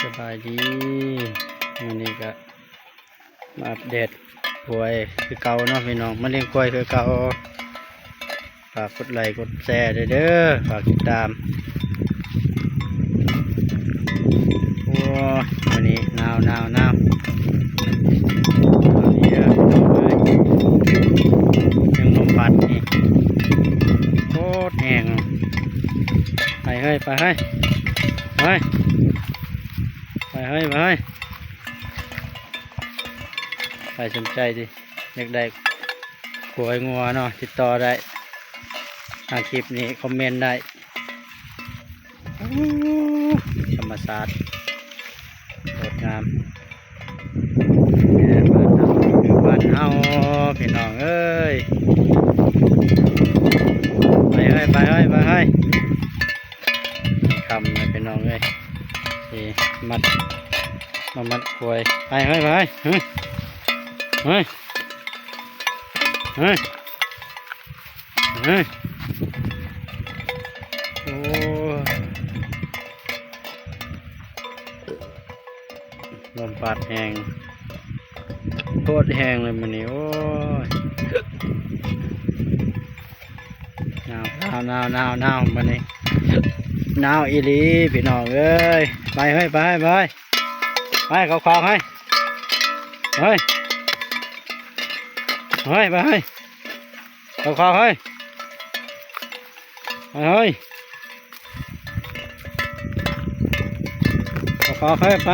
สบายดีวันนี้ก็มาอัปเดตกล้วยคือเก่าเนาะพี่น้องมาเลี้ยงกล้วยคือเก่าฝากกดไลค์กดแชร์ด้วยเด้อฝากติดตามโอ้วันนี้หนาวนี่เด้อเลยยังลมพัดนี่โคตรแห้งไปเฮ้ยไปสนใจดิอยากได้กล้วยงัวเนาะติดต่อได้ทางคลิปนี้คอมเมนต์ได้ธรรมศาสตร์สดงามบ้านเฮาพี่น้องเอ้ยไปคำเลยพี่น้องเอ้ยนี่มัดกล้วยไปโอ้ลมพัดแห้งโคตรแห้งเลยมันนี่โอ้ยหนาวมันนี่หนาวอีหลีพี่น้องเอ้ยไปเขาคลองให้ไปเขาคลองให้เขาคลองให้ไป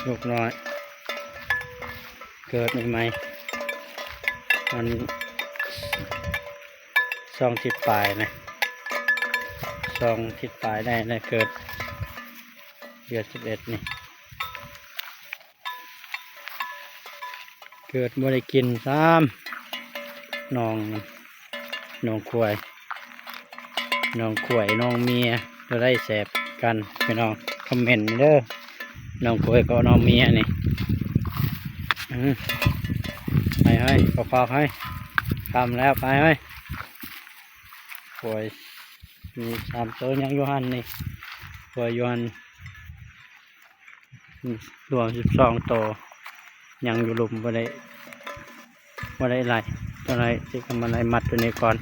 ลูกน้อยเกิดใหม่มัน2 ทิศปลายนะ2 ทิศปลายได้นะเกิดเดือน11นี่เกิดบ่ได้กินน้องขวยน้องเมียเราได้แสบกันพี่น้องคอมเมนต์เด้อน้องขวยกับน้องเมียนี่ไปขอให้ทำแล้วไปขวยมี3 ตัวยังอยู่หันนี่ขวยอยู่หันรวม12 ตัวยังอยู่หลุมบ่ได้ไหลตัวไหนที่กำลังมัดตัวนี้ก่อน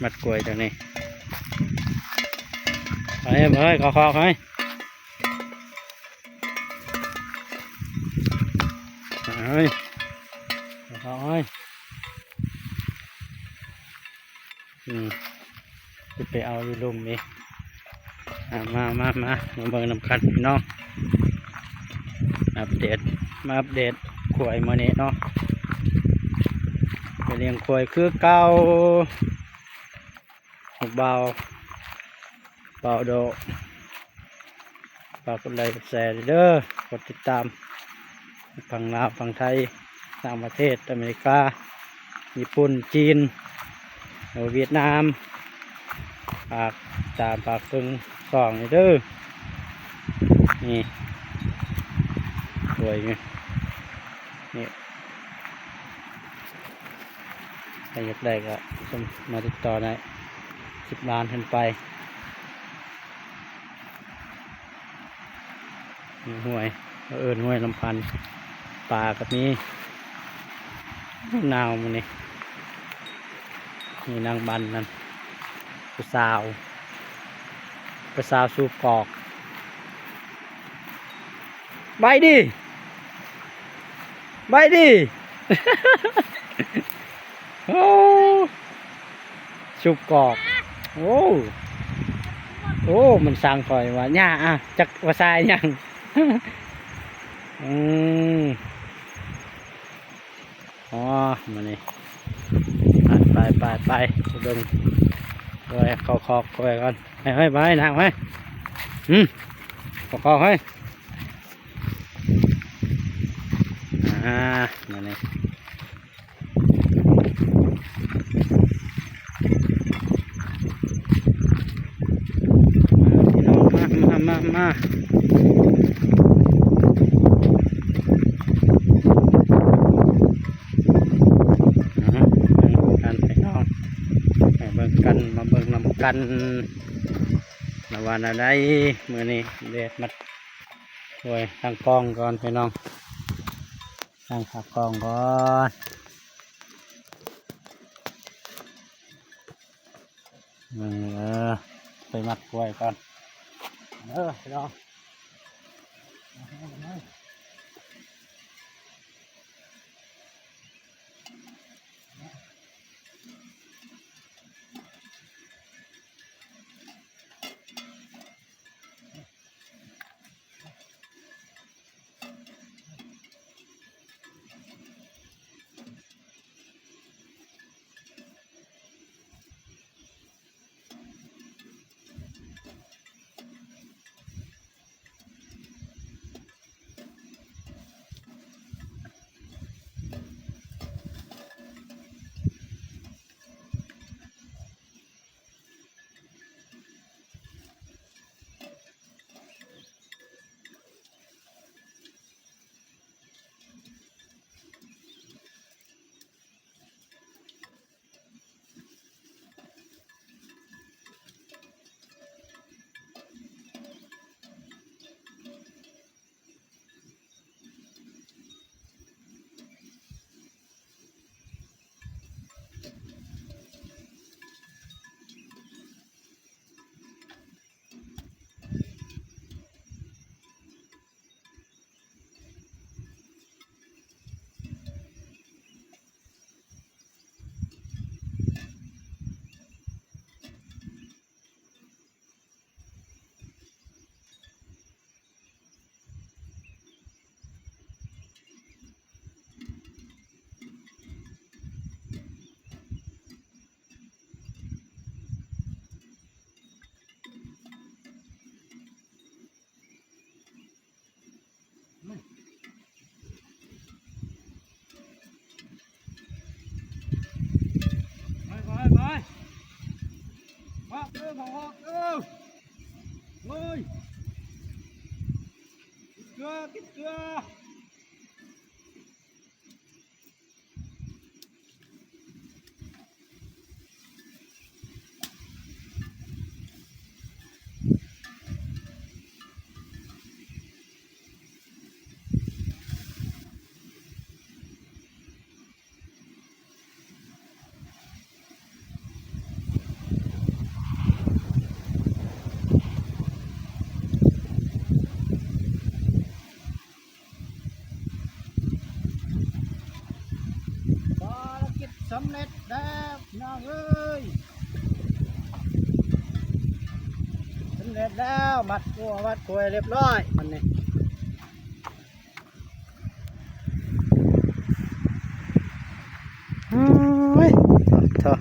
มัดกล้วยตัวนี้ไปขอให้จะไปเอาอยู่หลุมนี่มาเบิ่งน้ำคันพี่น้องอัปเดตกล้วยมาเนี่ยเนาะไปเลี้ยงกล้วยคือเก่าเบาโดฝากกดไลค์กดแชร์เด้อกดติดตามฝั่งลาวฝั่งไทยต่างประเทศอเมริกาญี่ปุ่นจีนเวียดนามฝากเพิ่ง2เด้อนี่สวยไงนี่ใครอยากได้ก็มาติดต่อได้10 ล้านขึ้นไปห้วยห้วยลำพันป่ากับนี้นาวมันนี่นางบันนั่นผู้สาวสูบกอกใบดิ โอ้สูบกอกโอ้มันสั่งคอยว่าหญ้าจักว่าทรายยังอ๋อมันนี่ไปเดินไปเขาคอกไปก่อนไปหนักขอให้มันนี่พี่น้องมา โ กันระหว่างอะไรมือนี้เด็ดมัดโวยทางกล้องก่อนพี่น้องทางขับกล้องก่อนไปมัดกล้วยก่อนพี่น้องไปมาเด้อมาออกเด้อเฮ้ยกินเกลือสำเร็จแล้วน้องเอ้ยสำเร็จแล้วมัดกล้วยเรียบร้อยมันนี่โอ้ยเถอะ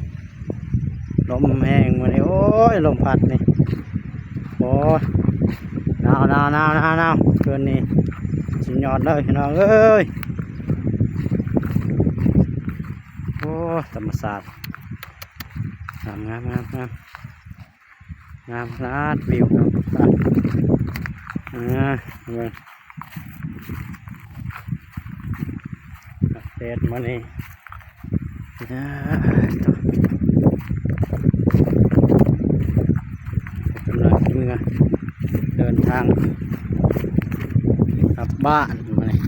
ลมแห้งมันนี่โอ้ยลมพัดนี่โอ้ยหนาวเกินนี่สุดยอดเลยน้องเอ้ยโอ้ธรรมศาสตร์งามนาดวิวครับเมืองเศษมานี่กำลังเดินทางกลับบ้านมานี่